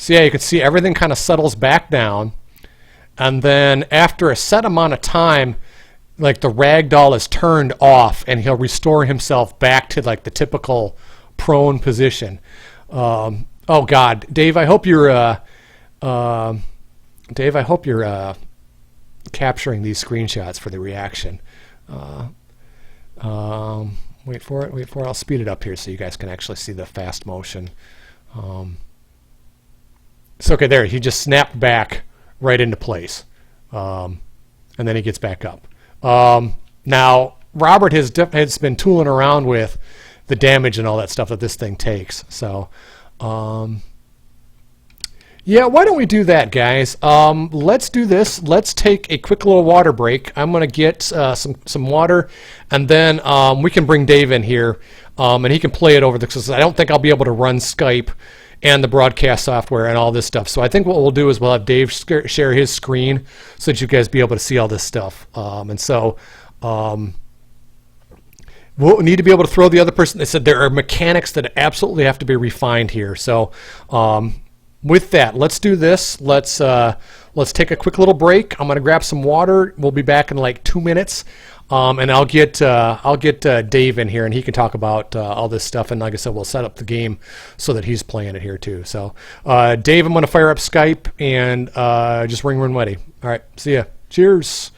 yeah, you can see everything kind of settles back down. And then after a set amount of time, like the ragdoll is turned off and he'll restore himself back to like the typical prone position. Oh God, Dave, I hope you're capturing these screenshots for the reaction. Wait for it. I'll speed it up here so you guys can actually see the fast motion. So okay, there, he just snapped back right into place. And then he gets back up. Now, Robert has been tooling around with the damage and all that stuff that this thing takes. So, yeah, why don't we do that, guys? Let's do this. Let's take a quick little water break. I'm going to get some water, and then we can bring Dave in here, and he can play it over because I don't think I'll be able to run Skype and the broadcast software and all this stuff. So I think what we'll do is we'll have Dave share his screen so that you guys be able to see all this stuff. We'll need to be able to throw the other person. They said there are mechanics that absolutely have to be refined here. So with that, let's do this. Let's take a quick little break. I'm going to grab some water. We'll be back in like 2 minutes. And I'll get Dave in here, and he can talk about all this stuff. And like I said, we'll set up the game so that he's playing it here too. So, Dave, I'm going to fire up Skype and just ring when ready. All right, see ya. Cheers.